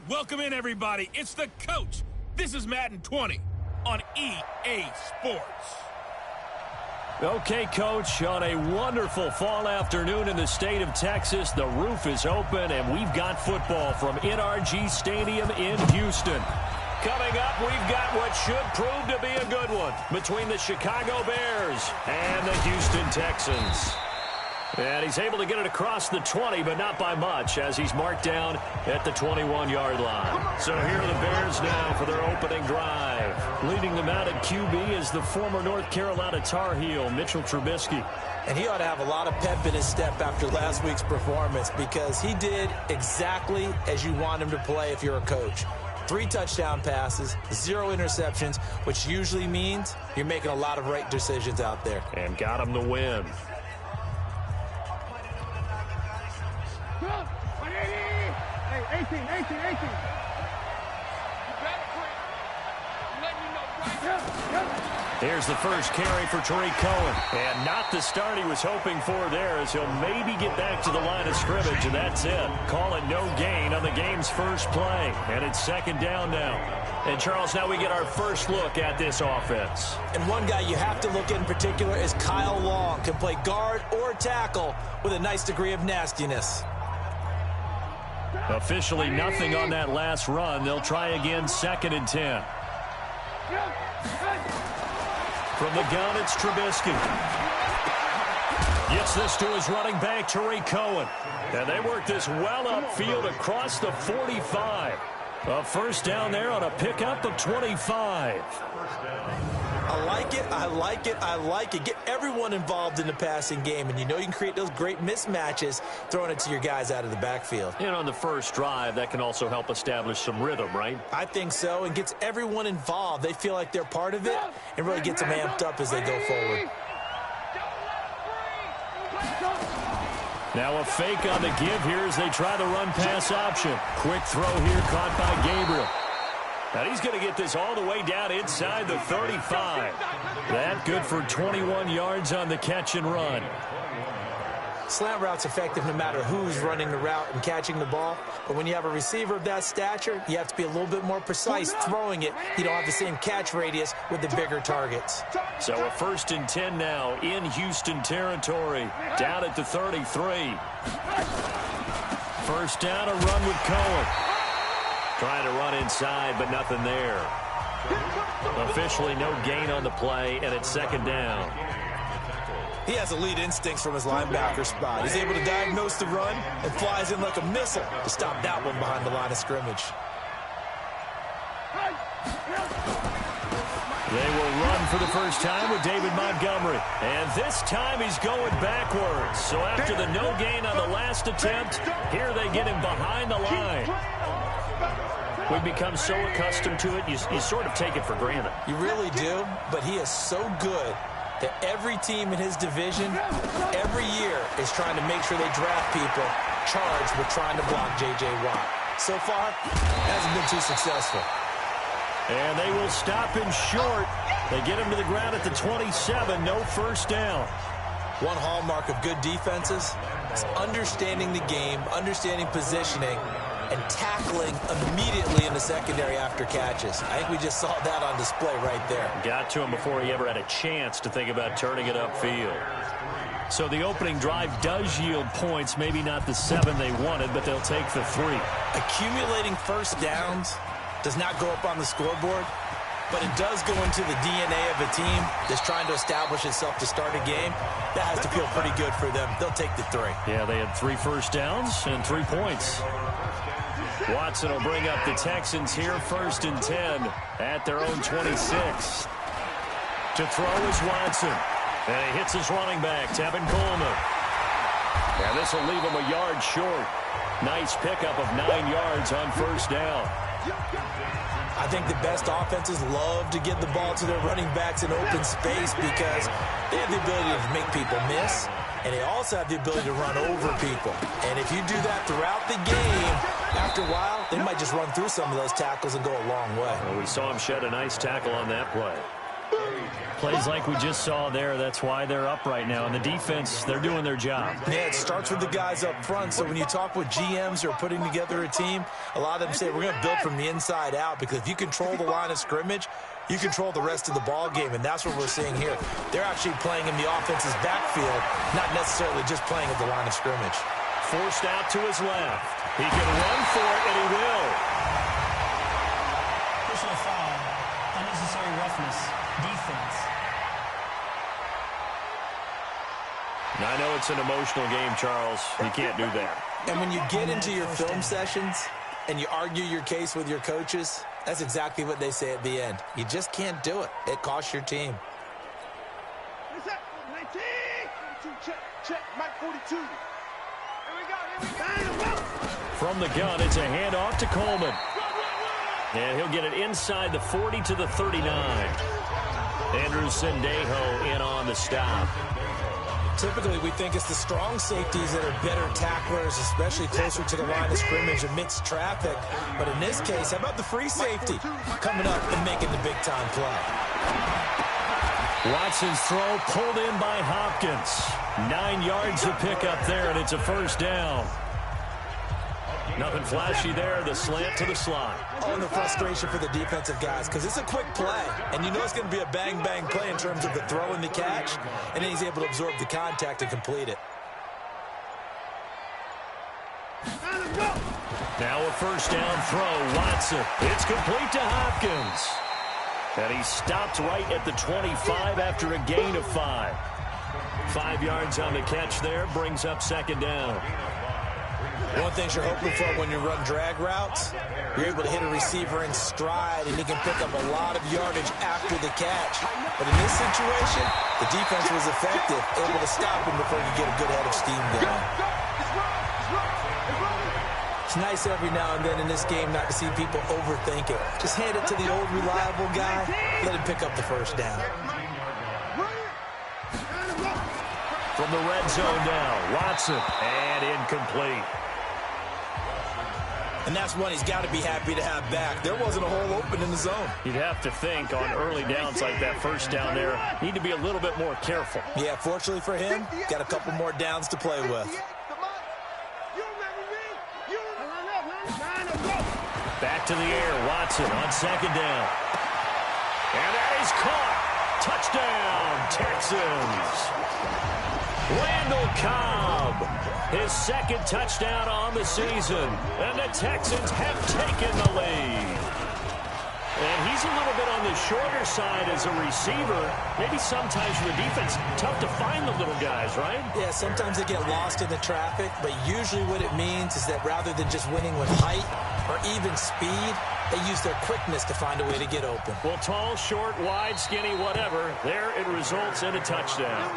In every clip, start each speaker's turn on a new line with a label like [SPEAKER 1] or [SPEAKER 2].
[SPEAKER 1] Welcome in, everybody. It's the coach. This is Madden 20 on EA Sports.
[SPEAKER 2] Okay, Coach, on a wonderful fall afternoon in the state of Texas, the roof is open, and we've got football from NRG Stadium in Houston. Coming up, we've got what should prove to be a good one between the Chicago Bears and the Houston Texans. And he's able to get it across the 20, but not by much, as he's marked down at the 21-yard line. So here are the Bears now for their opening drive. Leading them out at QB is the former North Carolina Tar Heel, Mitchell Trubisky.
[SPEAKER 3] And he ought to have a lot of pep in his step after last week's performance, because he did exactly as you want him to play if you're a coach. 3 touchdown passes, 0 interceptions, which usually means you're making a lot of right decisions out there.
[SPEAKER 2] And got him the win.
[SPEAKER 4] Hey, 18.
[SPEAKER 2] Here's the first carry for Tariq Cohen. And not the start he was hoping for there, as he'll maybe get back to the line of scrimmage, and that's it. Call it no gain on the game's first play. And it's second down now. And, Charles, now we get our first look at this offense.
[SPEAKER 3] And one guy you have to look at in particular is Kyle Long. Can play guard or tackle with a nice degree of nastiness.
[SPEAKER 2] Officially nothing on that last run. They'll try again, 2nd and 10. From the gun, it's Trubisky. Gets this to his running back, Tariq Cohen. And they work this well upfield across the 45. A first down there on a pickup of 25.
[SPEAKER 3] I like it. Get everyone involved in the passing game, and you know you can create those great mismatches throwing it to your guys out of the backfield.
[SPEAKER 2] And on the first drive, that can also help establish some rhythm, right?
[SPEAKER 3] I think so, and gets everyone involved. They feel like they're part of it, and really gets them amped up as they go forward.
[SPEAKER 2] Now a fake on the give here as they try the run-pass option. Quick throw here caught by Gabriel. And he's going to get this all the way down inside the 35. That good for 21 yards on the catch and run.
[SPEAKER 3] Slant route's effective no matter who's running the route and catching the ball. But when you have a receiver of that stature, you have to be a little bit more precise throwing it. You don't have the same catch radius with the bigger targets.
[SPEAKER 2] So a 1st and 10 now in Houston territory. Down at the 33. First down, a run with Cohen. Trying to run inside, but nothing there. Officially no gain on the play, and it's 2nd down.
[SPEAKER 3] He has elite instincts from his linebacker spot. He's able to diagnose the run and flies in like a missile to stop that one behind the line of scrimmage.
[SPEAKER 2] They will run for the first time with David Montgomery. And this time he's going backwards. So after the no gain on the last attempt, here they get him behind the line. We've become so accustomed to it, you sort of take it for granted.
[SPEAKER 3] You really do, but he is so good that every team in his division, every year, is trying to make sure they draft people charged with trying to block J.J. Watt. So far, hasn't been too successful.
[SPEAKER 2] And they will stop him short. They get him to the ground at the 27, no first down.
[SPEAKER 3] One hallmark of good defenses is understanding the game, understanding positioning, and tackling immediately in the secondary after catches. I think we just saw that on display right there.
[SPEAKER 2] Got to him before he ever had a chance to think about turning it upfield. So the opening drive does yield points, maybe not the 7 they wanted, but they'll take the 3.
[SPEAKER 3] Accumulating first downs does not go up on the scoreboard, but it does go into the DNA of a team that's trying to establish itself to start a game. That has to feel pretty good for them. They'll take the 3.
[SPEAKER 2] Yeah, they had 3 first downs and 3 points. Watson will bring up the Texans here, 1st and 10 at their own 26. To throw is Watson. And he hits his running back, Tevin Coleman. And this will leave him a yard short. Nice pickup of 9 yards on first down.
[SPEAKER 3] I think the best offenses love to get the ball to their running backs in open space because they have the ability to make people miss, and they also have the ability to run over people. And if you do that throughout the game, after a while, they might just run through some of those tackles and go a long way.
[SPEAKER 2] Well, we saw him shed a nice tackle on that play. Plays like we just saw there, that's why they're up right now. And the defense, they're doing their job.
[SPEAKER 3] Yeah, it starts with the guys up front. So when you talk with GMs who are putting together a team, a lot of them say we're going to build from the inside out, because if you control the line of scrimmage, you control the rest of the ball game, and that's what we're seeing here. They're actually playing in the offense's backfield, not necessarily just playing at the line of scrimmage.
[SPEAKER 2] Forced out to his left. He can run for it, and he will.
[SPEAKER 5] Personal foul, unnecessary roughness, defense.
[SPEAKER 2] Now, I know it's an emotional game, Charles. You can't do that.
[SPEAKER 3] And when you get into your film sessions and you argue your case with your coaches, that's exactly what they say at the end. You just can't do it. It costs your team.
[SPEAKER 4] Check, Mike 42. Here we go.
[SPEAKER 2] From the gun, it's a handoff to Coleman. And he'll get it inside the 40 to the 39. Andrew Sendejo in on the stop.
[SPEAKER 3] Typically, we think it's the strong safeties that are better tacklers, especially closer to the line of scrimmage amidst traffic. But in this case, how about the free safety coming up and making the big-time play?
[SPEAKER 2] Watson's throw pulled in by Hopkins. 9 yards to pick up there, and it's a first down. Nothing flashy there, the slant to the slot.
[SPEAKER 3] Oh, and the frustration for the defensive guys, because it's a quick play, and you know it's going to be a bang-bang play in terms of the throw and the catch, and then he's able to absorb the contact and complete it.
[SPEAKER 2] Now a first down throw, Watson. It's complete to Hopkins. And he stopped right at the 25 after a gain of 5. 5 yards on the catch there, brings up second down.
[SPEAKER 3] One thing you're hoping for when you run drag routes, you're able to hit a receiver in stride, and he can pick up a lot of yardage after the catch. But in this situation, the defense was effective, able to stop him before you get a good head of steam going. It's nice every now and then in this game not to see people overthink it. Just hand it to the old reliable guy, let him pick up the first down.
[SPEAKER 2] From the red zone now, Watson, and incomplete.
[SPEAKER 3] And that's one he's got to be happy to have back. There wasn't a hole open in the zone.
[SPEAKER 2] You'd have to think on early downs like that first down there, need to be a little bit more careful.
[SPEAKER 3] Yeah, fortunately for him, got a couple more downs to play with.
[SPEAKER 2] Back to the air, Watson on second down. And that is caught. Touchdown, Texans. Randall Cobb, his second touchdown on the season, and the Texans have taken the lead. And he's a little bit on the shorter side as a receiver. Maybe sometimes for the defense, tough to find the little guys, right?
[SPEAKER 3] Yeah, sometimes they get lost in the traffic, but usually what it means is that rather than just winning with height or even speed, they use their quickness to find a way to get open.
[SPEAKER 2] Well, tall, short, wide, skinny, whatever, there it results in a touchdown.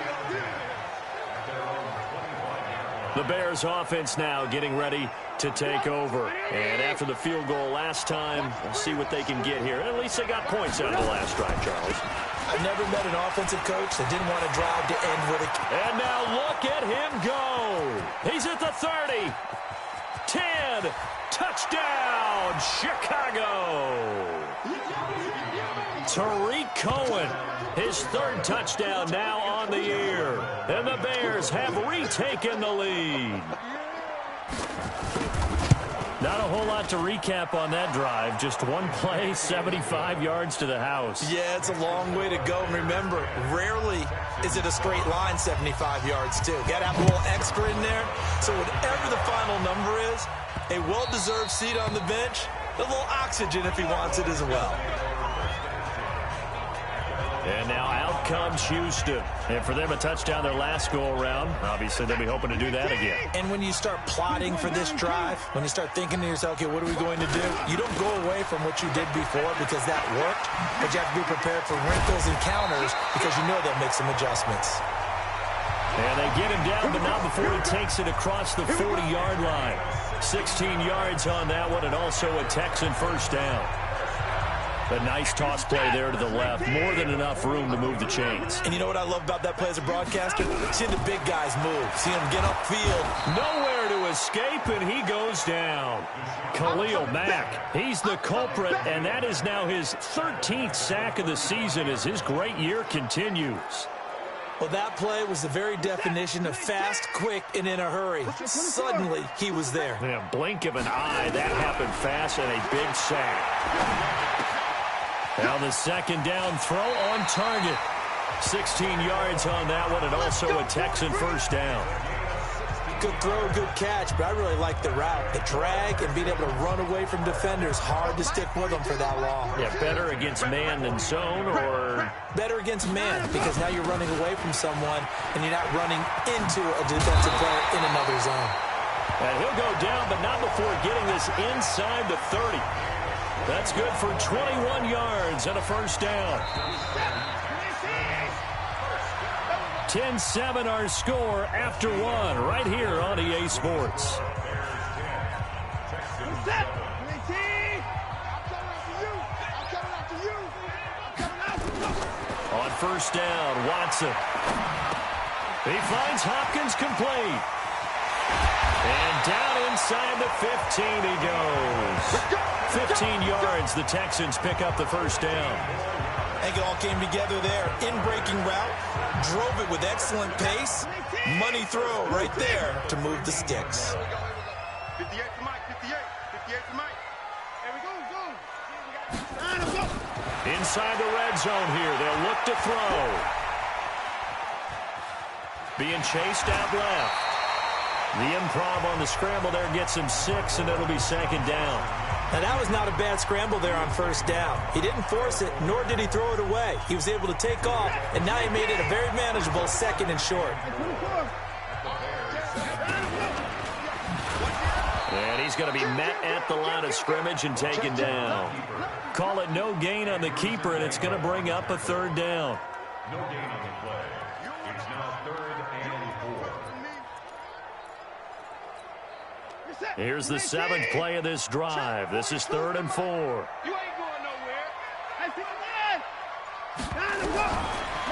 [SPEAKER 2] The Bears offense now getting ready to take over. And after the field goal last time, we'll see what they can get here. At least they got points out of the last drive, Charles.
[SPEAKER 3] I've never met an offensive coach that didn't want to drive to end with a...
[SPEAKER 2] And now look at him go. He's at the 30. 10. Touchdown, Chicago. Tariq Cohen, his third touchdown now on the year. And the Bears have retaken the lead. Not a whole lot to recap on that drive. Just one play, 75 yards to the house.
[SPEAKER 3] Yeah, it's a long way to go. And remember, rarely is it a straight line 75 yards, too. Got to have a little extra in there. So whatever the final number is, a well-deserved seat on the bench, a little oxygen if he wants it as well.
[SPEAKER 2] And now out comes Houston. And for them, a touchdown their last go-around. Obviously, they'll be hoping to do that again.
[SPEAKER 3] And when you start plotting for this drive, when you start thinking to yourself, okay, what are we going to do? You don't go away from what you did before because that worked, but you have to be prepared for wrinkles and counters because you know they'll make some adjustments.
[SPEAKER 2] And they get him down, but not before he takes it across the 40-yard line. 16 yards on that one, and also a Texan first down. A nice toss play there to the left. More than enough room to move the chains.
[SPEAKER 3] And you know what I love about that play as a broadcaster? Seeing the big guys move. Seeing them get upfield.
[SPEAKER 2] Nowhere there to escape, and he goes down. Khalil Mack, he's the culprit, and that is now his 13th sack of the season as his great year continues.
[SPEAKER 3] Well, that play was the very definition of fast, quick, and in a hurry. Suddenly, he was there.
[SPEAKER 2] In a blink of an eye, that happened fast, and a big sack. Now the second down throw on target. 16 yards on that one, and also a Texan first down.
[SPEAKER 3] Good throw, good catch, but I really like the route. The drag and being able to run away from defenders, hard to stick with them for that long.
[SPEAKER 2] Yeah, better against man than zone, or?
[SPEAKER 3] Better against man, because now you're running away from someone, and you're not running into a defensive player in another zone.
[SPEAKER 2] And he'll go down, but not before getting this inside the 30. That's good for 21 yards and a first down. 10-7 our score after one right here on EA Sports. On first down, Watson. He finds Hopkins complete. And down inside the 15 he goes. 15 yards, the Texans pick up the first down.
[SPEAKER 3] I think it all came together there. In-breaking route, drove it with excellent pace. Money throw right there to move the sticks.
[SPEAKER 4] 58 to Mike, 58 to Mike. There we go, go.
[SPEAKER 2] Inside the red zone here, they'll look to throw. Being chased out left. The improv on the scramble there gets him 6, and it'll be second down.
[SPEAKER 3] Now, that was not a bad scramble there on first down. He didn't force it, nor did he throw it away. He was able to take off, and now he made it a very manageable second and short.
[SPEAKER 2] And he's going to be met at the line of scrimmage and taken down. Call it no gain on the keeper, and it's going to bring up a third down.
[SPEAKER 6] No gain on the play. It's now 3rd and 4.
[SPEAKER 2] Here's the 7th play of this drive. This is 3rd and 4.
[SPEAKER 4] You ain't going nowhere.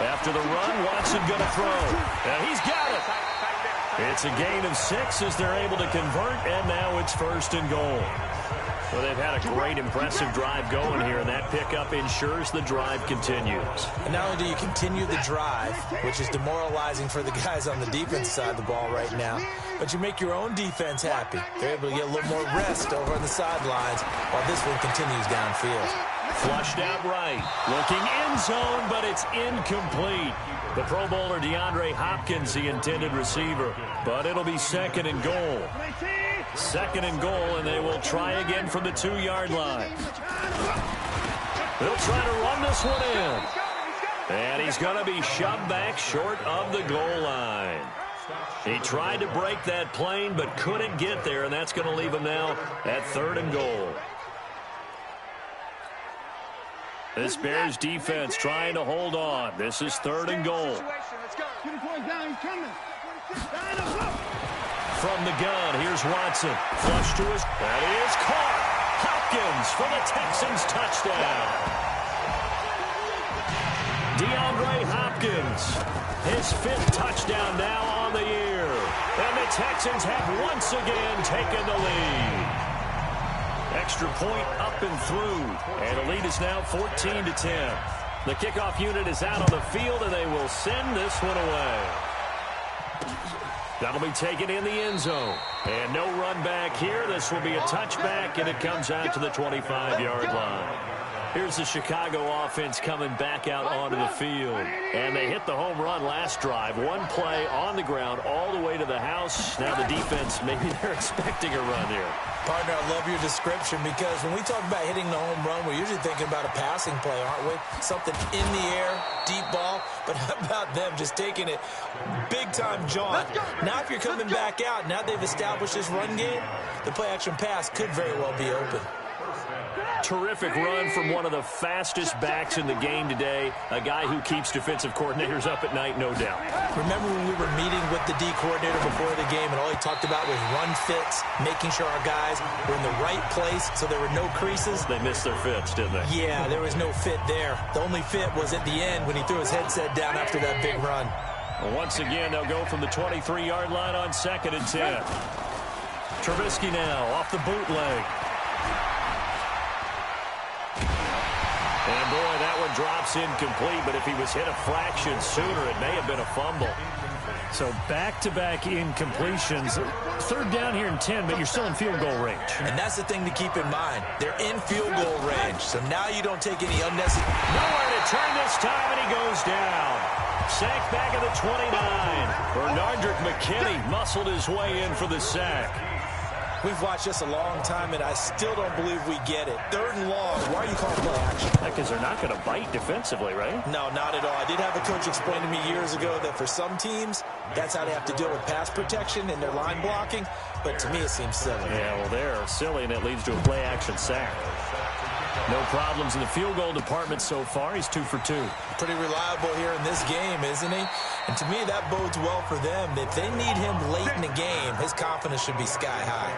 [SPEAKER 2] After the run, Watson going to throw. And he's got it. It's a gain of 6 as they're able to convert, and now it's 1st and goal. Well, they've had a great, impressive drive going here, and that pickup ensures the drive continues.
[SPEAKER 3] And not only do you continue the drive, which is demoralizing for the guys on the defense side of the ball right now, but you make your own defense happy. They're able to get a little more rest over on the sidelines while this one continues downfield.
[SPEAKER 2] Flushed out right. Looking end zone, but it's incomplete. The Pro Bowler DeAndre Hopkins, the intended receiver. But it'll be 2nd and goal. 2nd and goal, and they will try again from the 2-yard line. They'll try to run this one in. And he's going to be shoved back short of the goal line. He tried to break that plane, but couldn't get there, and that's going to leave him now at 3rd and goal. This Bears defense trying to hold on. This is 3rd and goal. From the gun, here's Watson. Flush to his... That is caught. Hopkins for the Texans touchdown. DeAndre Hopkins. His 5th touchdown now on the year. And the Texans have once again taken the lead. Extra point up and through. And the lead is now 14-10. The kickoff unit is out on the field, and they will send this one away. That'll be taken in the end zone. And no run back here. This will be a touchback, and it comes out to the 25-yard line. Here's the Chicago offense coming back out onto the field. And they hit the home run last drive. One play on the ground all the way to the house. Now the defense, maybe they're expecting a run here.
[SPEAKER 3] Partner, I love your description because when we talk about hitting the home run, we're usually thinking about a passing play, aren't we? Something in the air, deep ball. But how about them just taking it big-time jaunt? Now if you're coming back out, now they've established this run game, the play-action pass could very well be open.
[SPEAKER 2] Terrific run from one of the fastest backs in the game today. A guy who keeps defensive coordinators up at night, no doubt.
[SPEAKER 3] Remember when we were meeting with the D coordinator before the game and all he talked about was run fits, making sure our guys were in the right place so there were no creases?
[SPEAKER 2] They missed their fits, didn't they?
[SPEAKER 3] Yeah, there was no fit there. The only fit was at the end when he threw his headset down after that big run.
[SPEAKER 2] Well, once again, they'll go from the 23-yard line on 2nd and 10. Trubisky now off the bootleg. And, boy, that one drops incomplete, but if he was hit a fraction sooner, it may have been a fumble.
[SPEAKER 7] So back-to-back incompletions. Third down here in 10, but you're still in field goal range.
[SPEAKER 3] And that's the thing to keep in mind. They're in field goal range, so now you don't take any unnecessary.
[SPEAKER 2] Nowhere to turn this time, and he goes down. Sack back at the 29. Bernardrick McKinney muscled his way in for the sack.
[SPEAKER 3] We've watched this a long time, and I still don't believe we get it. Third and long. Why are you calling play action?
[SPEAKER 2] Because they're not going to bite defensively, right?
[SPEAKER 3] No, not at all. I did have a coach explain to me years ago that for some teams, that's how they have to deal with pass protection and their line blocking. But to me, it seems silly.
[SPEAKER 2] Yeah, well, they're silly, and it leads to a play-action sack. No problems in the field goal department so far. He's 2 for 2.
[SPEAKER 3] Pretty reliable here in this game, isn't he? And to me, that bodes well for them. If they need him late in the game, his confidence should be sky high.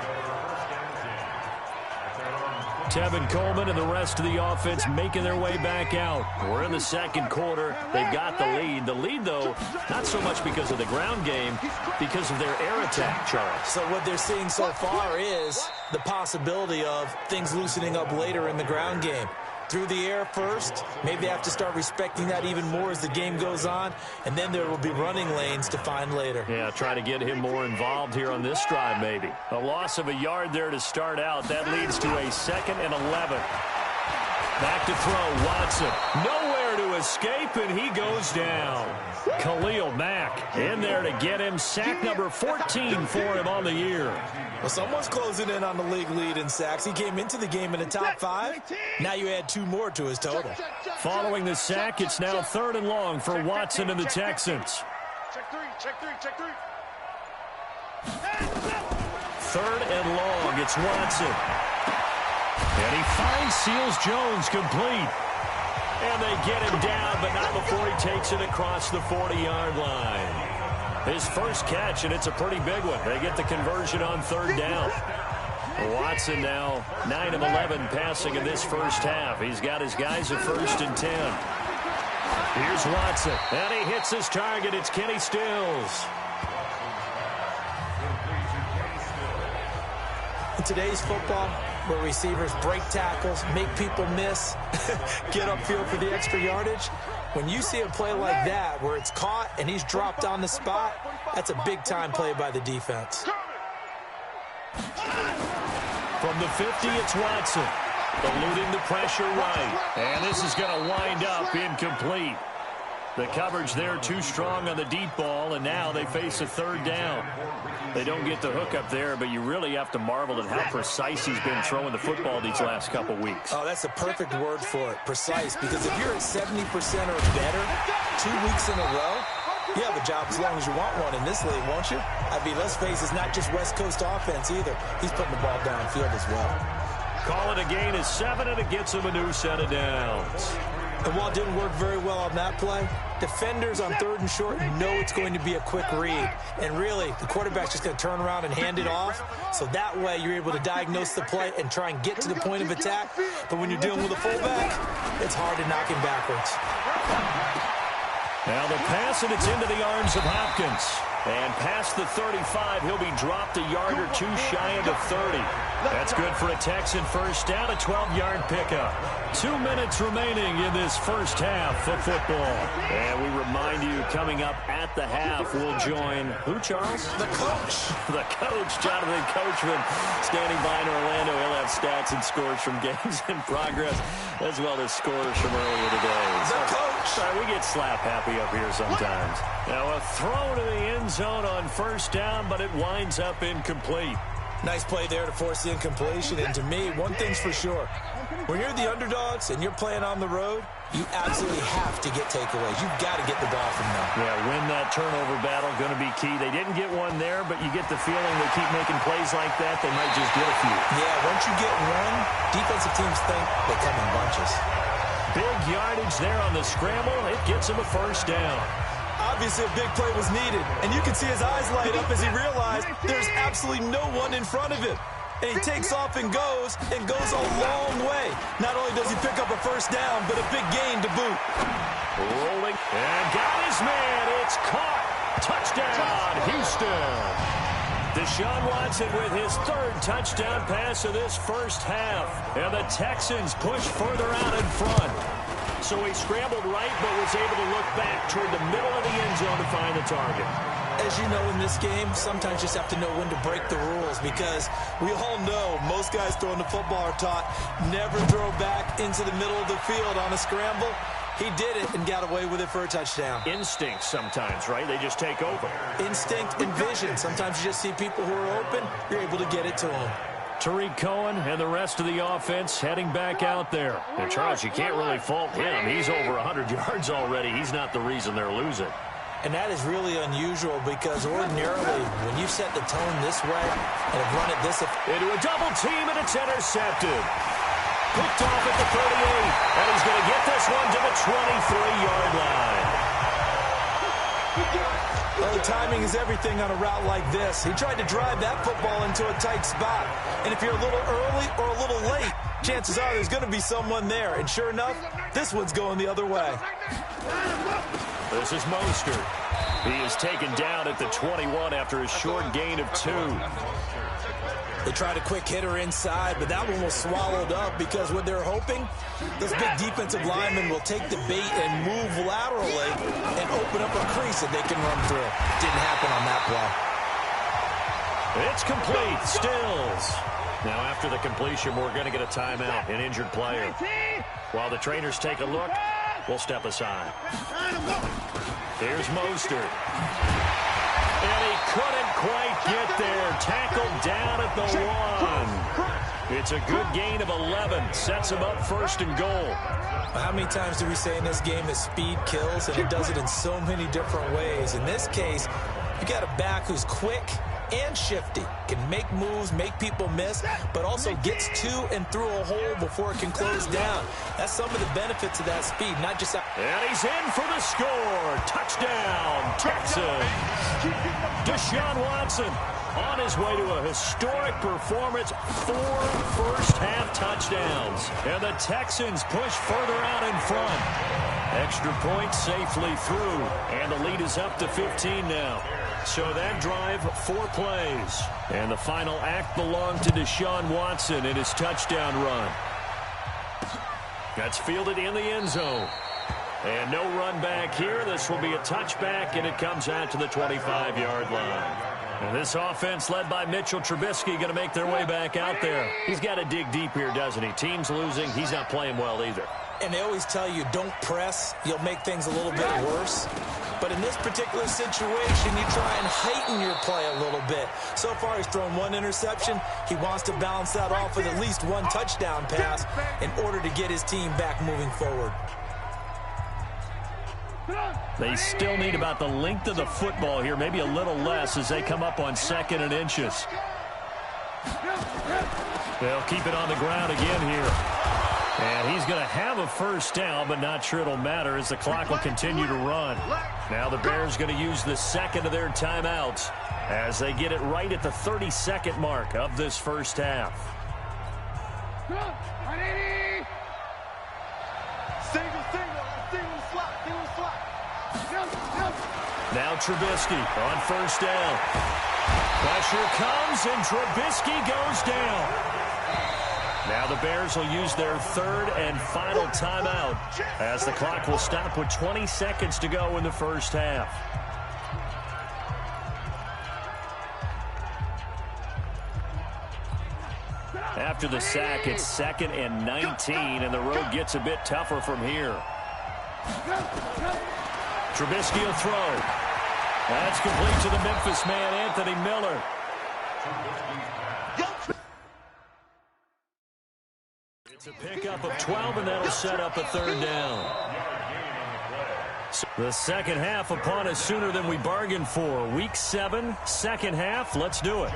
[SPEAKER 2] Tevin Coleman and the rest of the offense making their way back out. We're in the second quarter. They've got the lead. The lead, though, not so much because of the ground game, because of their air attack, Charles.
[SPEAKER 3] So what they're seeing so far is the possibility of things loosening up later in the ground game. Through the air first. Maybe they have to start respecting that even more as the game goes on. And then there will be running lanes to find later.
[SPEAKER 2] Yeah, try to get him more involved here on this drive maybe. A loss of a yard there to start out. That leads to a 2nd and 11. Back to throw. Watson. Nowhere to escape, and he goes down. Khalil Mack in there to get him. Sack number 14 for him on the year.
[SPEAKER 3] Well, someone's closing in on the league lead in sacks. He came into the game in the top 5. Now you add 2 more to his total.
[SPEAKER 2] Following the sack, it's now 3rd and long for Watson and the Texans.
[SPEAKER 4] Check 3, check 3, check 3.
[SPEAKER 2] 3rd and long. It's Watson. And he finds Seals-Jones complete. And they get him down, but not before he takes it across the 40-yard line. His first catch, and it's a pretty big one. They get the conversion on 3rd down. Watson now 9 of 11 passing in this first half. He's got his guys at 1st and 10. Here's Watson, and he hits his target. It's Kenny Stills.
[SPEAKER 3] In today's football, where receivers break tackles, make people miss, get upfield for the extra yardage, when you see a play like that where it's caught and he's dropped on the spot, that's a big-time play by the defense.
[SPEAKER 2] From the 50, it's Watson. Eluding the pressure right. And this is going to wind up incomplete. The coverage there too strong on the deep ball, and now they face a 3rd down. They don't get the hook up there, but you really have to marvel at how precise he's been throwing the football these last couple weeks.
[SPEAKER 3] Oh, that's the perfect word for it, precise, because if you're at 70% or better 2 weeks in a row, you have a job as long as you want one in this league, won't you? I mean, let's face it, it's not just West Coast offense either. He's putting the ball downfield as well.
[SPEAKER 2] Call it a gain of 7, and it gets him a new set of downs.
[SPEAKER 3] And while it didn't work very well on that play, defenders on 3rd and short know it's going to be a quick read. And really, the quarterback's just going to turn around and hand it off. So that way, you're able to diagnose the play and try and get to the point of attack. But when you're dealing with a fullback, it's hard to knock him backwards.
[SPEAKER 2] Now the pass, and it's into the arms of Hopkins. And past the 35, he'll be dropped a yard or 2 shy of the 30. That's good for a Texan first down, a 12-yard pickup. 2 minutes remaining in this first half of football. And we remind you, coming up at the half, we'll join who, Charles?
[SPEAKER 3] The coach.
[SPEAKER 2] The coach, Jonathan Coachman, standing by in Orlando. He'll have stats and scores from games in progress, as well as scores from earlier today.
[SPEAKER 3] The coach.
[SPEAKER 2] We get slap happy up here sometimes. Now a throw to the end zone on 1st down, but it winds up incomplete.
[SPEAKER 3] Nice play there to force the incompletion. And to me, one thing's for sure. When you're the underdogs and you're playing on the road, you absolutely have to get takeaways. You've got to get the ball from them.
[SPEAKER 2] Yeah, win that turnover battle, going to be key. They didn't get one there, but you get the feeling they keep making plays like that, they might just get a few.
[SPEAKER 3] Yeah, once you get one, defensive teams think they come in bunches.
[SPEAKER 2] Big yardage there on the scramble. It gets him a 1st down.
[SPEAKER 3] Obviously, a big play was needed, and you can see his eyes light up as he realized there's absolutely no one in front of him. And he takes off and goes a long way. Not only does he pick up a 1st down, but a big gain to boot.
[SPEAKER 2] Rolling, and got his man. It's caught. Touchdown, Houston. Deshaun Watson with his third touchdown pass of this first half. And the Texans push further out in front. So he scrambled right, but was able to look back toward the middle of the end zone to find the target.
[SPEAKER 3] As you know, in this game, sometimes you just have to know when to break the rules, because we all know most guys throwing the football are taught never throw back into the middle of the field on a scramble. He did it and got away with it for a touchdown.
[SPEAKER 2] Instinct sometimes, right? They just take over.
[SPEAKER 3] Instinct and vision. Sometimes you just see people who are open, you're able to get it to them.
[SPEAKER 2] Tariq Cohen and the rest of the offense heading back out there. And Charles, you can't really fault him. He's over 100 yards already. He's not the reason they're losing.
[SPEAKER 3] And that is really unusual, because ordinarily, when you set the tone this way and have run it this...
[SPEAKER 2] Into a double team, and it's intercepted. Picked off at the 38, and he's going to get this one to the 23-yard line.
[SPEAKER 3] Well, the timing is everything on a route like this. He tried to drive that football into a tight spot. And if you're a little early or a little late, chances are there's going to be someone there. And sure enough, this one's going the other way.
[SPEAKER 2] This is Mostert. He is taken down at the 21 after a short gain of 2.
[SPEAKER 3] They tried a quick hitter inside, but that one was swallowed up, because what they're hoping, those big defensive linemen will take the bait and move laterally and open up a crease that they can run through. Didn't happen on that play.
[SPEAKER 2] It's complete. Stills. Now after the completion, we're going to get a timeout, an injured player. While the trainers take a look, we'll step aside. Here's Mostert. And he couldn't quite get there. Tackled down at the 1. It's a good gain of 11. Sets him up 1st and goal.
[SPEAKER 3] How many times do we say in this game that speed kills, and it does it in so many different ways? In this case, you got a back who's quick and shifty, can make moves, make people miss, but also gets to and through a hole before it can close down. That's some of the benefits of that speed, not just...
[SPEAKER 2] And he's in for the score. Touchdown, Texans. Deshaun Watson on his way to a historic performance, 4 first-half touchdowns. And the Texans push further out in front. Extra point safely through, and the lead is up to 15 now. So that drive, 4 plays. And the final act belonged to Deshaun Watson in his touchdown run. That's fielded in the end zone. And no run back here. This will be a touchback, and it comes out to the 25-yard line. And this offense led by Mitchell Trubisky going to make their way back out there. He's got to dig deep here, doesn't he? Team's losing. He's not playing well either.
[SPEAKER 3] And they always tell you, don't press. You'll make things a little bit worse. But in this particular situation, you try and heighten your play a little bit. So far, he's thrown 1 interception. He wants to balance that off with at least 1 touchdown pass in order to get his team back moving forward.
[SPEAKER 2] They still need about the length of the football here, maybe a little less as they come up on 2nd and inches. They'll keep it on the ground again here. And he's going to have a first down, but not sure it'll matter as the clock will continue to run. Now the Bears going to use the 2nd of their timeouts as they get it right at the 32nd mark of this first half. Now Trubisky on first down. Pressure comes, and Trubisky goes down. Now the Bears will use their 3rd and final timeout as the clock will stop with 20 seconds to go in the first half. After the sack, it's 2nd and 19, and the road gets a bit tougher from here. Trubisky will throw. That's complete to the Memphis man, Anthony Miller. It's a pickup of 12, and that'll set up a 3rd down. The second half upon us sooner than we bargained for. Week 7, second half. Let's do it.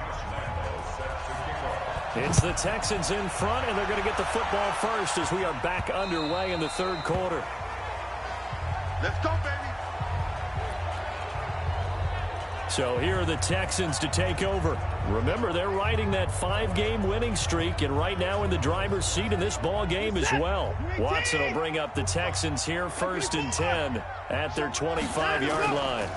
[SPEAKER 2] It's the Texans in front, and they're going to get the football first as we are back underway in the 3rd quarter.
[SPEAKER 4] Let's go, baby.
[SPEAKER 2] So here are the Texans to take over. Remember, they're riding that 5-game winning streak, and right now in the driver's seat in this ball game as well. Watson will bring up the Texans here 1st and 10 at their 25-yard line.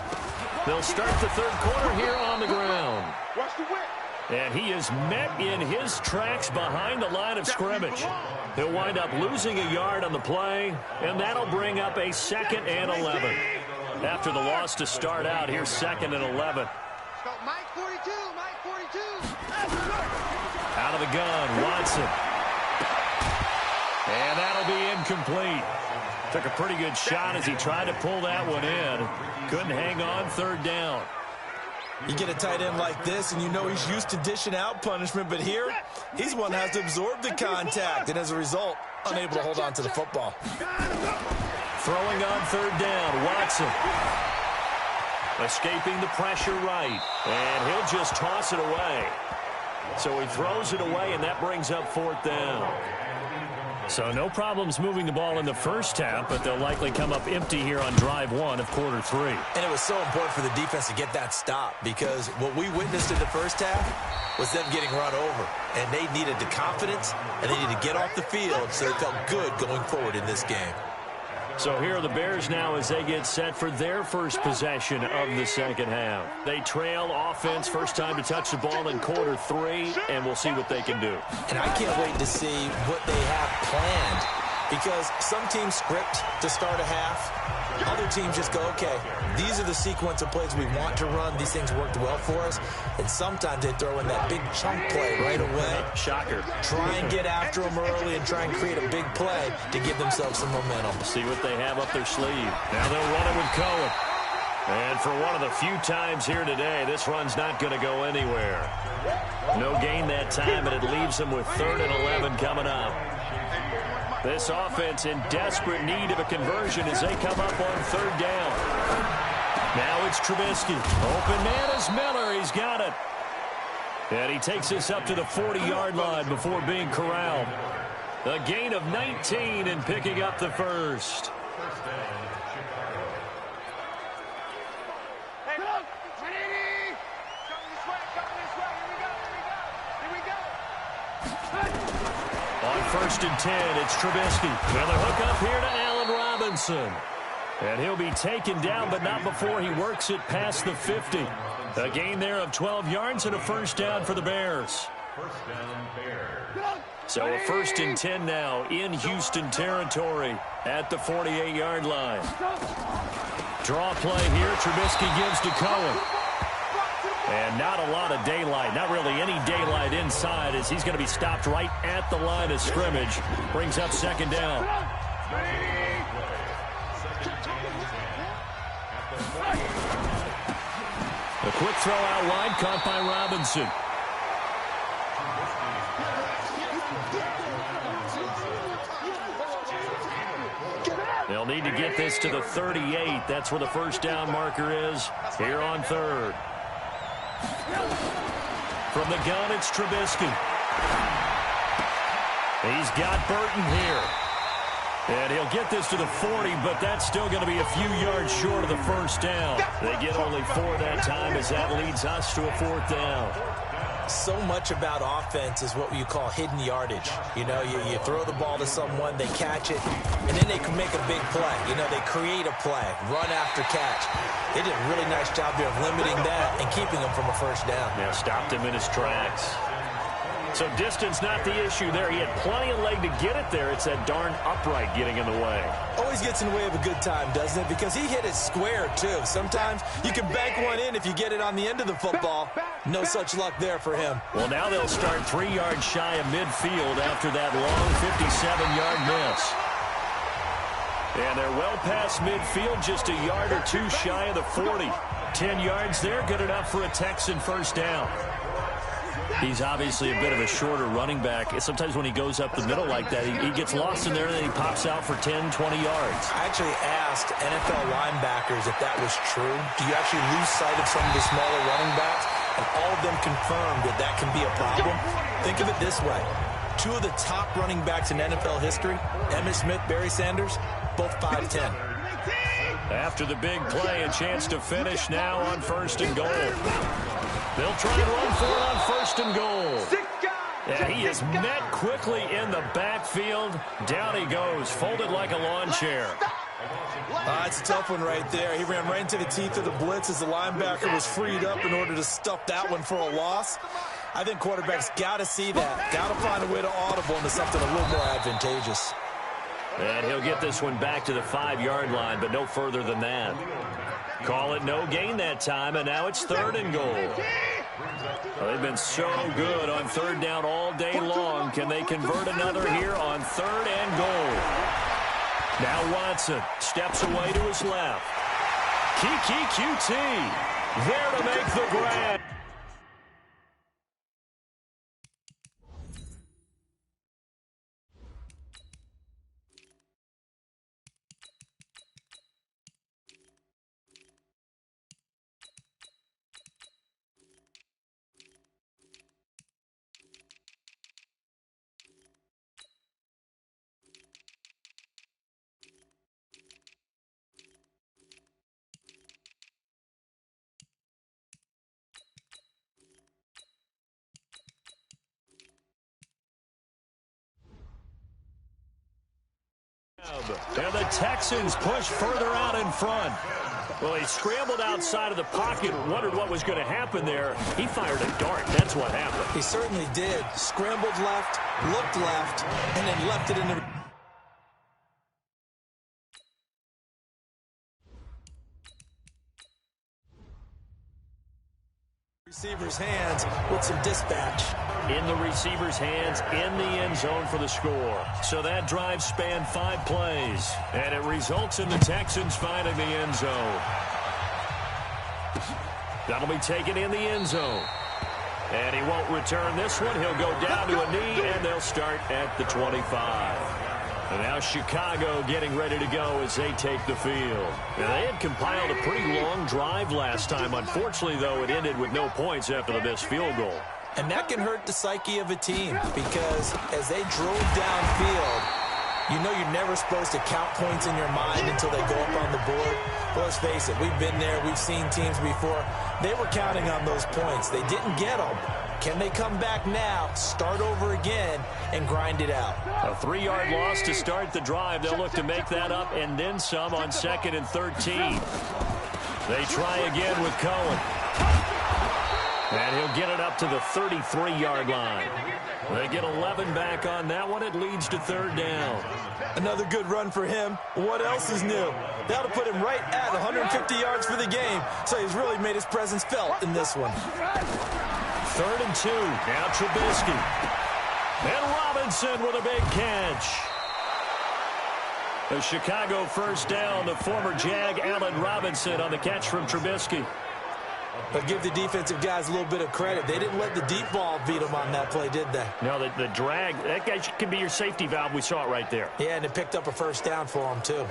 [SPEAKER 2] They'll start the third quarter here on the ground.
[SPEAKER 4] Watch the whip.
[SPEAKER 2] And he is met in his tracks behind the line of scrimmage. He'll wind up losing a yard on the play, and that'll bring up a 2nd and 11. After the loss to start out, here's 2nd and 11.
[SPEAKER 4] Mike 42, Mike 42.
[SPEAKER 2] Out of the gun, Watson. And that'll be incomplete. Took a pretty good shot as he tried to pull that one in. Couldn't hang on, 3rd down.
[SPEAKER 3] You get a tight end like this, and you know he's used to dishing out punishment, but here, he's one that has to absorb the contact, and as a result, unable to hold on to the football.
[SPEAKER 2] Throwing on 3rd down, Watson. Escaping the pressure right, and he'll just toss it away. So he throws it away, and that brings up 4th down. So no problems moving the ball in the first half, but they'll likely come up empty here on drive 1 of quarter 3.
[SPEAKER 3] And it was so important for the defense to get that stop, because what we witnessed in the first half was them getting run over. And they needed the confidence, and they needed to get off the field so they felt good going forward in this game.
[SPEAKER 2] So here are the Bears now as they get set for their first possession of the second half. They trail offense, first time to touch the ball in quarter 3, and we'll see what they can do.
[SPEAKER 3] And I can't wait to see what they have planned, because some teams script to start a half. Other teams just go, okay, these are the sequence of plays we want to run. These things worked well for us. And sometimes they throw in that big chunk play right away.
[SPEAKER 2] Shocker.
[SPEAKER 3] Try and get after them early and try and create a big play to give themselves some momentum.
[SPEAKER 2] See what they have up their sleeve. Now they'll run it with Cohen. And for one of the few times here today, this run's not going to go anywhere. No gain that time, and it leaves them with 3rd and 11 coming up. This offense in desperate need of a conversion as they come up on 3rd down. Now it's Trubisky. Open man is Miller. He's got it. And he takes us up to the 40-yard line before being corralled. A gain of 19 and picking up the first.
[SPEAKER 4] Hey, look. 180. Coming this way. Coming this way. Here we go. Here we go.
[SPEAKER 2] On 1st and 10, it's Trubisky. And the hook up here to Allen Robinson. And he'll be taken down, but not before he works it past the 50. A gain there of 12 yards and a first down for the Bears. So a 1st and 10 now in Houston territory at the 48-yard line. Draw play here. Trubisky gives to Cohen. And not a lot of daylight, not really any daylight inside, as he's going to be stopped right at the line of scrimmage. Brings up 2nd down. A quick throw out wide, caught by Robinson. They'll need to get this to the 38. That's where the first down marker is here on 3rd. From the gun, it's Trubisky. He's got Burton here. And he'll get this to the 40, but that's still going to be a few yards short of the first down. They get only 4 that time as that leads us to a 4th down.
[SPEAKER 3] So much about offense is what you call hidden yardage. You know, you throw the ball to someone, they catch it, and then they can make a big play. You know, they create a play, run after catch. They did a really nice job there of limiting that and keeping him from a first down.
[SPEAKER 2] Yeah, stopped him in his tracks. So distance not the issue there. He had plenty of leg to get it there. It's that darn upright getting in the way.
[SPEAKER 3] Always gets in the way of a good time, doesn't it? Because he hit it square, too. Sometimes you can bank one in if you get it on the end of the football. No such luck there for him.
[SPEAKER 2] Well, now they'll start 3 yards shy of midfield after that long 57-yard miss. And they're well past midfield, just a yard or 2 shy of the 40. 10 yards there, good enough for a Texan first down. He's obviously a bit of a shorter running back. Sometimes when he goes up the middle like that, he gets lost in there and then he pops out for 10, 20 yards.
[SPEAKER 3] I actually asked NFL linebackers if that was true. Do you actually lose sight of some of the smaller running backs? And all of them confirmed that that can be a problem. Think of it this way. 2 of the top running backs in NFL history, Emmitt Smith, Barry Sanders, both 5'10".
[SPEAKER 2] After the big play, a chance to finish now on 1st and goal. They'll try and run for it on 1st and goal. And he is met quickly in the backfield. Down he goes, folded like a lawn chair.
[SPEAKER 3] It's a tough one right there. He ran right into the teeth of the blitz as the linebacker was freed up in order to stuff that one for a loss. I think quarterbacks got to see that. Got to find a way to audible into something a little more advantageous.
[SPEAKER 2] And he'll get this one back to the 5-yard line, but no further than that. Call it no gain that time, and now it's 3rd and goal. Well, they've been so good on 3rd down all day long. Can they convert another here on 3rd and goal? Now Watson steps away to his left. Kiki QT there to make the grab. And the Texans push further out in front. Well, he scrambled outside of the pocket, wondered what was going to happen there. He fired a dart. That's what happened.
[SPEAKER 3] He certainly did. Scrambled left, looked left, and then left it in the... receiver's hands with some dispatch.
[SPEAKER 2] In the receiver's hands, in the end zone for the score. So that drive spanned 5 plays, and it results in the Texans finding the end zone. That'll be taken in the end zone. And he won't return this one. He'll go down to a knee, and they'll start at the 25. And now Chicago getting ready to go as they take the field. Now, they had compiled a pretty long drive last time. Unfortunately, though, it ended with no points after the missed field goal.
[SPEAKER 3] And that can hurt the psyche of a team because as they drove downfield, you know you're never supposed to count points in your mind until they go up on the board. But let's face it, we've been there. We've seen teams before. They were counting on those points. They didn't get them. Can they come back now, start over again, and grind it out?
[SPEAKER 2] A 3-yard loss to start the drive. They'll look to make that up and then some on 2nd and 13. They try again with Cohen. And he'll get it up to the 33-yard line. They get 11 back on that one. It leads to 3rd down.
[SPEAKER 3] Another good run for him. What else is new? That'll put him right at 150 yards for the game. So he's really made his presence felt in this one.
[SPEAKER 2] 3rd and 2. Now Trubisky. And Robinson with a big catch. The Chicago first down. The former Jag, Allen Robinson, on the catch from Trubisky.
[SPEAKER 3] But give the defensive guys a little bit of credit. They didn't let the deep ball beat them on that play, did they?
[SPEAKER 2] No, the drag, that guy can be your safety valve. We saw it right there.
[SPEAKER 3] Yeah, and it picked up a first down for him, too.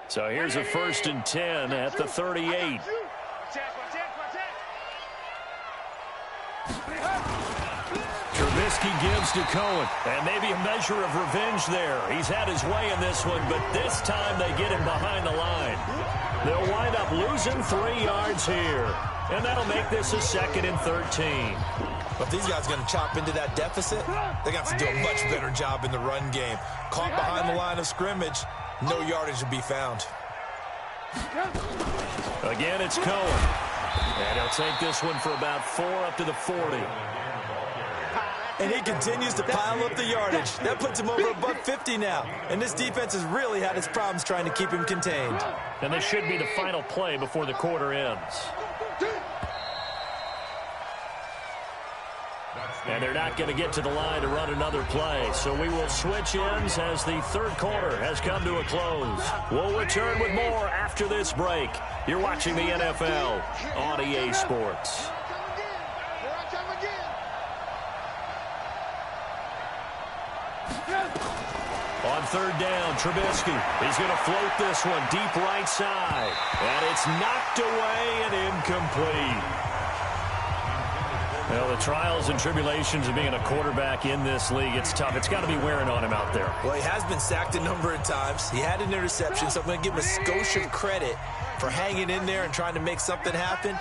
[SPEAKER 2] So here's a 1st and 10 at the 38. Trubisky gives to Cohen, and maybe a measure of revenge there. He's had his way in this one, but this time they get him behind the line. They'll wind up losing 3 yards here, and that'll make this a 2nd and 13.
[SPEAKER 3] But these guys are going to chop into that deficit. They got to do a much better job in the run game. Caught behind the line of scrimmage, no yardage to be found.
[SPEAKER 2] Again, it's Cohen. And he'll take this one for about 4 up to the 40.
[SPEAKER 3] And he continues to pile up the yardage. That puts him over $150 now. And this defense has really had its problems trying to keep him contained.
[SPEAKER 2] And this should be the final play before the quarter ends. And they're not going to get to the line to run another play. So we will switch ends as the 3rd quarter has come to a close. We'll return with more after this break. You're watching the NFL on EA Sports. On 3rd down, Trubisky. He's going to float this one deep right side. And it's knocked away and incomplete. Well, the trials and tribulations of being a quarterback in this league, it's tough. It's got to be wearing on him out there.
[SPEAKER 3] Well, he has been sacked a number of times. He had an interception, so I'm going to give him a skosh of credit for hanging in there and trying to make something happen,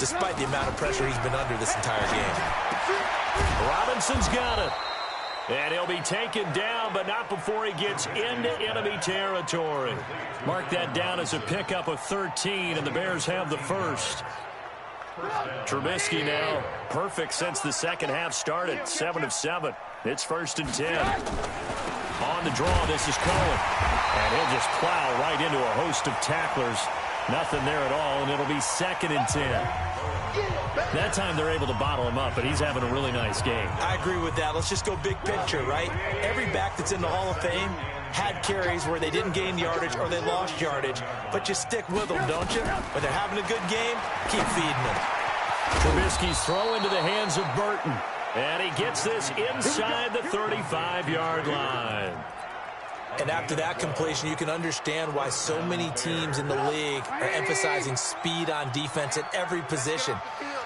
[SPEAKER 3] despite the amount of pressure he's been under this entire game.
[SPEAKER 2] Robinson's got it. And he'll be taken down, but not before he gets into enemy territory. Mark that down as a pickup of 13, and the Bears have the first. Trubisky now perfect since the second half started, 7 of 7. It's 1st and 10. On the draw, this is Cohen. And he'll just plow right into a host of tacklers. Nothing there at all, and it'll be 2nd and 10. That time they're able to bottle him up, but he's having a really nice game.
[SPEAKER 3] I agree with that. Let's just go big picture, right? Every back that's in the Hall of Fame had carries where they didn't gain yardage or they lost yardage, but you stick with them, don't you? When they're having a good game, keep feeding them.
[SPEAKER 2] Trubisky's throw into the hands of Burton, and he gets this inside the 35-yard line.
[SPEAKER 3] And after that completion, you can understand why so many teams in the league are emphasizing speed on defense at every position.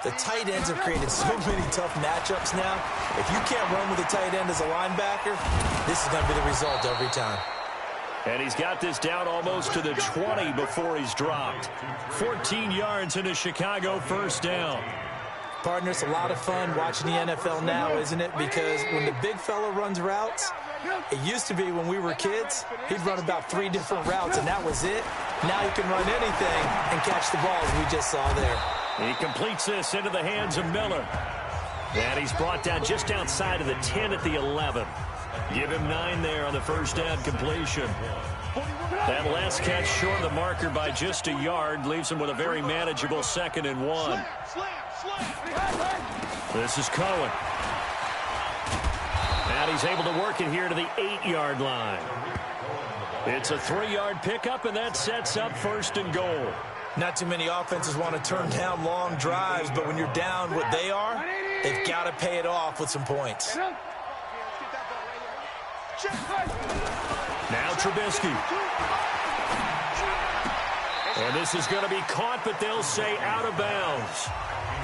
[SPEAKER 3] The tight ends have created so many tough matchups now. If you can't run with a tight end as a linebacker, this is going to be the result every time.
[SPEAKER 2] And he's got this down almost to the 20 before he's dropped. 14 yards into Chicago, 1st down.
[SPEAKER 3] Partner, it's a lot of fun watching the NFL now, isn't it? Because when the big fella runs routes, it used to be when we were kids, he'd run about 3 different routes, and that was it. Now he can run anything and catch the ball, as we just saw there.
[SPEAKER 2] He completes this into the hands of Miller. And he's brought down just outside of the 10 at the 11. Give him 9 there on the 1st down completion. That last catch short of the marker by just a yard leaves him with a very manageable 2nd and 1. This is Cohen. And he's able to work it here to the 8-yard line. It's a 3-yard pickup, and that sets up 1st and goal.
[SPEAKER 3] Not too many offenses want to turn down long drives, but when you're down what they are, they've got to pay it off with some points.
[SPEAKER 2] Now Trubisky. And this is going to be caught, but they'll say out of bounds.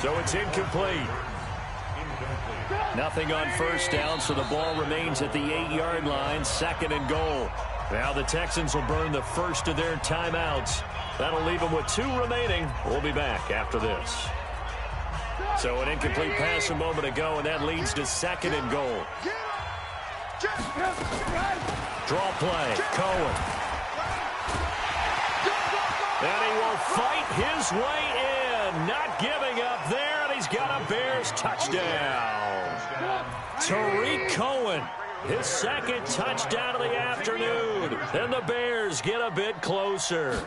[SPEAKER 2] So it's incomplete. Nothing on 1st down, so the ball remains at the 8-yard line, 2nd and goal. Now the Texans will burn the first of their timeouts. That'll leave them with 2 remaining. We'll be back after this. So an incomplete pass a moment ago, and that leads to 2nd and goal. Draw play, Cohen. And he will fight his way in, not giving up there, and he's got a Bears touchdown. Tariq Cohen, his 2nd touchdown of the afternoon, and the Bears get a bit closer.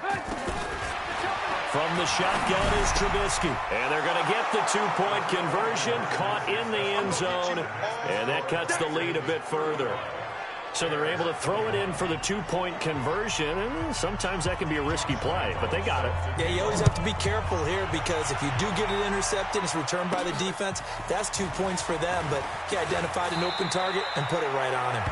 [SPEAKER 2] From the shotgun is Trubisky, and they're going to get the 2-point conversion, caught in the end zone, and that cuts the lead a bit further. So they're able to throw it in for the 2-point conversion, and sometimes that can be a risky play, but they got it.
[SPEAKER 3] Yeah, you always have to be careful here because if you do get it intercepted, it's returned by the defense, that's 2 points for them, but he identified an open target and put it right on him.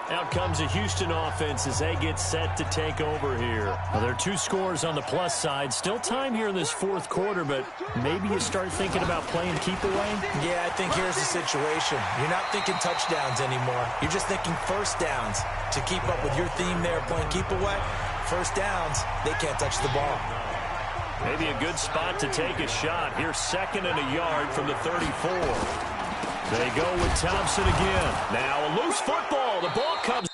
[SPEAKER 2] Out comes a Houston offense as they get set to take over here. Well, there are 2 scores on the plus side. Still time here in this 4th quarter, but maybe you start thinking about playing keep away?
[SPEAKER 3] Yeah, I think here's the situation. You're not thinking touchdowns anymore. You're just thinking 1st downs. To keep up with your theme there, playing keep away, 1st downs, they can't touch the ball.
[SPEAKER 2] Maybe a good spot to take a shot. Here's 2nd and a yard from the 34. They go with Thompson again. Now a loose football. The ball comes.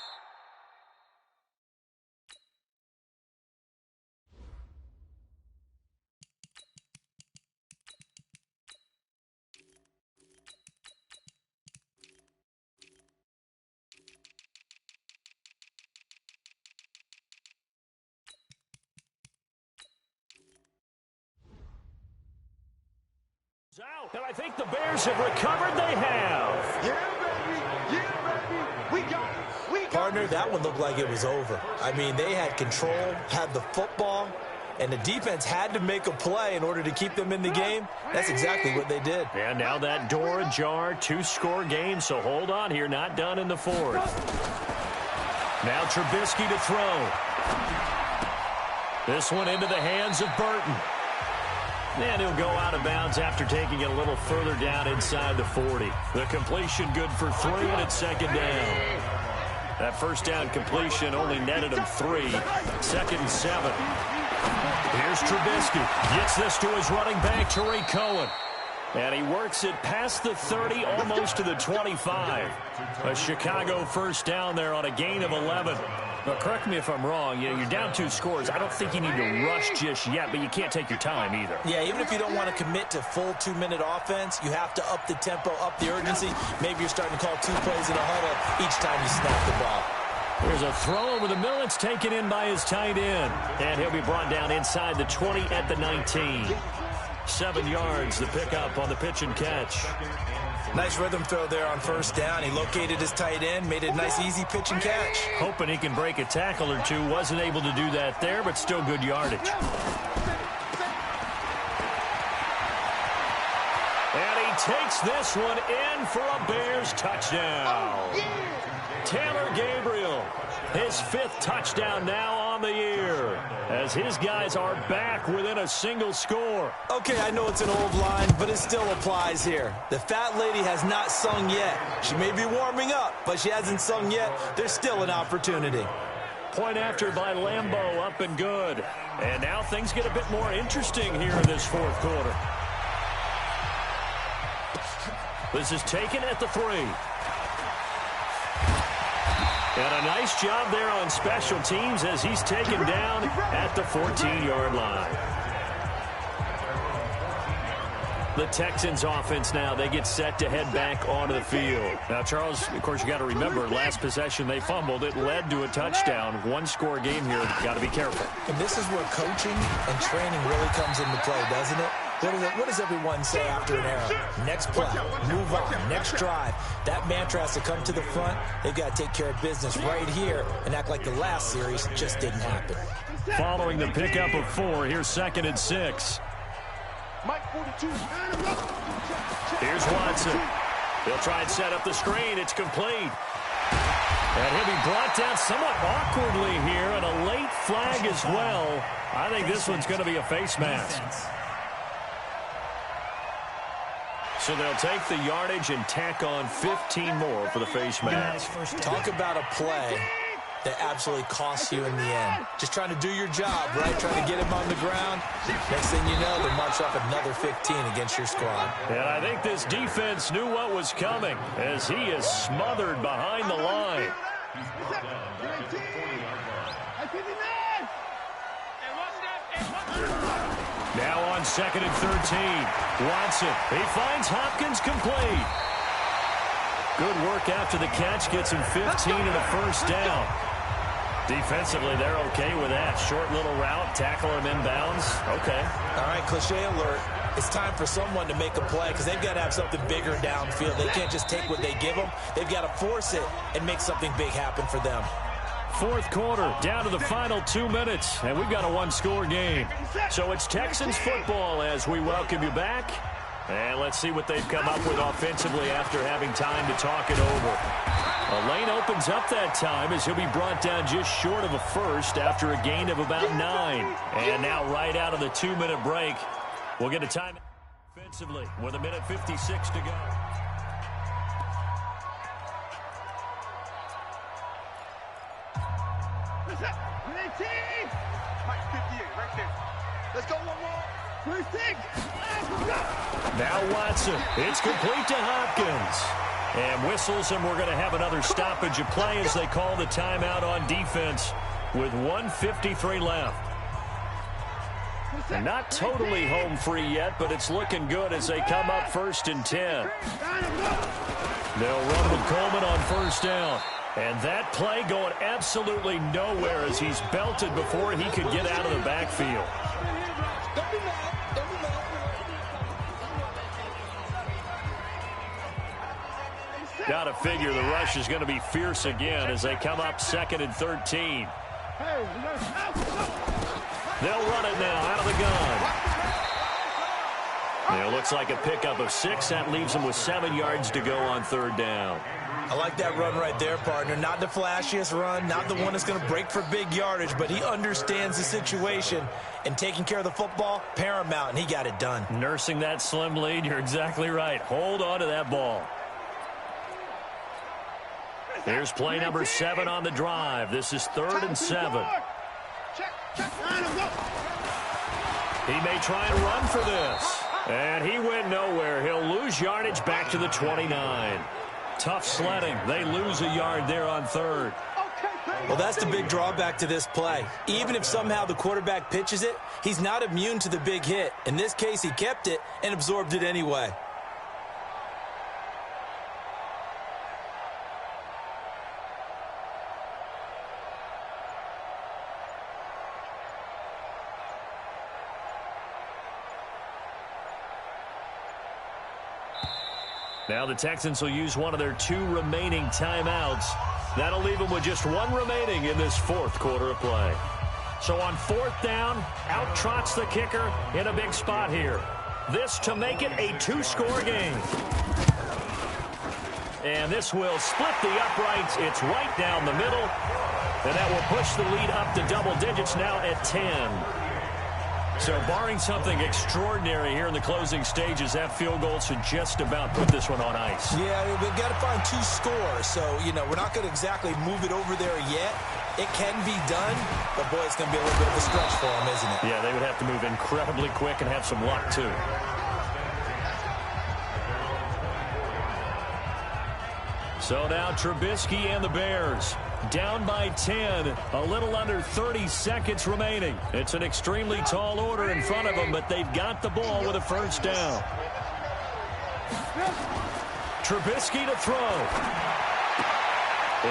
[SPEAKER 2] Out, and I think the Bears have recovered. They have.
[SPEAKER 4] Yeah, baby. Yeah, baby. We got it. We got
[SPEAKER 3] Partner, that one looked like it was over. I mean, they had control, had the football, and the defense had to make a play in order to keep them in the game. That's exactly what they did.
[SPEAKER 2] And now that door ajar, 2-score game, so hold on here. Not done in the 4th. Now Trubisky to throw. This one into the hands of Burton. And he'll go out of bounds after taking it a little further down inside the 40. The completion good for 3, and it's 2nd down. That 1st down completion only netted him 3. 2nd and 7. Here's Trubisky. Gets this to his running back, Tariq Cohen. And he works it past the 30, almost to the 25. A Chicago first down there on a gain of 11. Now, correct me if I'm wrong. You know, you're down 2 scores. I don't think you need to rush just yet, but you can't take your time either.
[SPEAKER 3] Yeah, even if you don't want to commit to full 2-minute offense, you have to up the tempo, up the urgency. Maybe you're starting to call 2 plays in a huddle each time you snap the ball.
[SPEAKER 2] There's a throw over the middle. It's taken in by his tight end. And he'll be brought down inside the 20 at the 19. 7 yards, the pickup on the pitch and catch.
[SPEAKER 3] Nice rhythm throw there on first down. He located his tight end, made a nice easy pitch and catch.
[SPEAKER 2] Hoping he can break a tackle or two. Wasn't able to do that there, but still good yardage. And he takes this one in for a Bears touchdown. Taylor Gabriel, his 5th touchdown now on the year, as his guys are back within a single score.
[SPEAKER 3] Okay, I know it's an old line, but it still applies here. The fat lady has not sung yet. She may be warming up, but she hasn't sung yet. There's still an opportunity.
[SPEAKER 2] Point after by Lambeau, up and good. And now things get a bit more interesting here in this 4th quarter. This is taken at the 3. And a nice job there on special teams as he's taken down at the 14-yard line. The Texans offense now, they get set to head back onto the field. Now, Charles, of course, you got to remember, last possession they fumbled. It led to a touchdown. 1-score game here. Got to be careful.
[SPEAKER 3] And this is where coaching and training really comes into play, doesn't it? What does everyone say after an error? Next play, move on, next drive. That mantra has to come to the front. They've got to take care of business right here and act like the last series just didn't happen.
[SPEAKER 2] Following the pickup of 4, here's 2nd and 6. Here's Watson. He'll try and set up the screen. It's complete. And he'll be brought down somewhat awkwardly here, and a late flag as well. I think this one's going to be a face mask. So they'll take the yardage and tack on 15 more for the face mask.
[SPEAKER 3] Talk about a play that absolutely costs you in the end. Just trying to do your job, right? Trying to get him on the ground. Next thing you know, they march off another 15 against your squad.
[SPEAKER 2] And I think this defense knew what was coming as he is smothered behind the line. Now on 2nd and 13. Watson, he finds Hopkins complete. Good work after the catch, gets him 15 and a first down. Defensively, they're okay with that. Short little route, tackle him inbounds. Okay.
[SPEAKER 3] All right, cliche alert. It's time for someone to make a play because they've got to have something bigger downfield. They can't just take what they give them. They've got to force it and make something big happen for them.
[SPEAKER 2] 4th quarter, down to the final 2 minutes, and we've got a 1-score game. So it's Texans football as we welcome you back. And let's see what they've come up with offensively after having time to talk it over. A lane opens up that time as he'll be brought down just short of a first after a gain of about 9. And now right out of the 2-minute break, we'll get a time offensively with 1:56 to go.
[SPEAKER 4] Mike, 58, right there. Let's go one more.
[SPEAKER 2] Now Watson. It's complete to Hopkins. And whistles, and we're going to have another stoppage of play as they call the timeout on defense with 1:53 left. And not totally home free yet, but it's looking good as they come up 1st and 10. They'll run with Coleman on first down. And that play going absolutely nowhere as he's belted before he could get out of the backfield. Got to figure the rush is going to be fierce again as they come up 2nd and 13. They'll run it now out of the gun. It looks like a pickup of 6. That leaves them with 7 yards to go on 3rd down.
[SPEAKER 3] I like that run right there, partner. Not the flashiest run, not the one that's going to break for big yardage, but he understands the situation, and taking care of the football, paramount, and he got it done.
[SPEAKER 2] Nursing that slim lead, you're exactly right. Hold on to that ball. Here's play number 7 on the drive. This is 3rd and 7. He may try and run for this. And he went nowhere. He'll lose yardage back to the 29. Tough sledding. They lose a yard there on third.
[SPEAKER 3] Well, that's the big drawback to this play. Even if somehow the quarterback pitches it, he's not immune to the big hit. In this case, he kept it and absorbed it anyway.
[SPEAKER 2] Now the Texans will use one of their 2 remaining timeouts. That'll leave them with just 1 remaining in this 4th quarter of play. So on 4th down, out trots the kicker in a big spot here. This to make it a 2-score game. And this will split the uprights. It's right down the middle. And that will push the lead up to double digits now at 10. So barring something extraordinary here in the closing stages, that field goal should just about put this one on ice.
[SPEAKER 3] Yeah, we've got to find 2 scores. So, we're not going to exactly move it over there yet. It can be done, but, boy, it's going to be a little bit of a stretch for them, isn't it?
[SPEAKER 2] Yeah, they would have to move incredibly quick and have some luck, too. So now Trubisky and the Bears down by 10, a little under 30 seconds remaining. It's an extremely tall order in front of them, but they've got the ball with a first down. Trubisky to throw.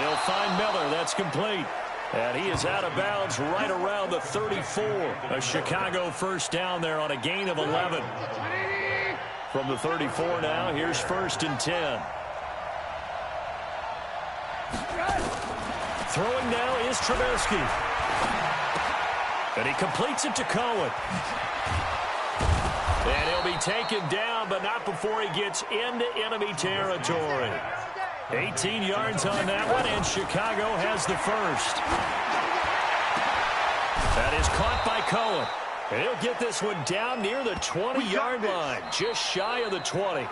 [SPEAKER 2] He'll find Miller. That's complete. And he is out of bounds right around the 34. A Chicago first down there on a gain of 11. From the 34 now, here's 1st and 10. Throwing now is Trubisky. And he completes it to Cohen. And he'll be taken down, but not before he gets into enemy territory. 18 yards on that one, and Chicago has the first. That is caught by Cohen. And he'll get this one down near the 20-yard line, just shy of the 20.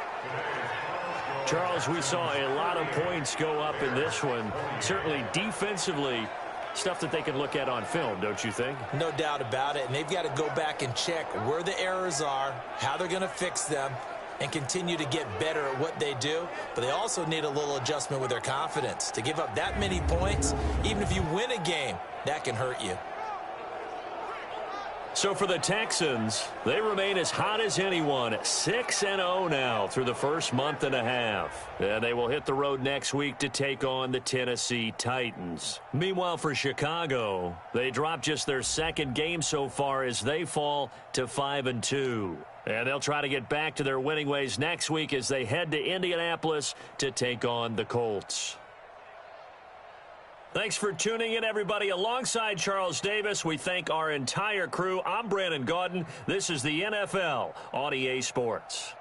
[SPEAKER 2] Charles, we saw a lot of points go up in this one. Certainly defensively, stuff that they can look at on film, don't you think?
[SPEAKER 3] No doubt about it. And they've got to go back and check where the errors are, how they're going to fix them, and continue to get better at what they do. But they also need a little adjustment with their confidence. To give up that many points, even if you win a game, that can hurt you.
[SPEAKER 2] So for the Texans, they remain as hot as anyone, 6-0 now through the first month and a half. And they will hit the road next week to take on the Tennessee Titans. Meanwhile, for Chicago, they dropped just their 2nd game so far as they fall to 5-2. And they'll try to get back to their winning ways next week as they head to Indianapolis to take on the Colts. Thanks for tuning in, everybody. Alongside Charles Davis, we thank our entire crew. I'm Brandon Gaudin. This is the NFL on EA Sports.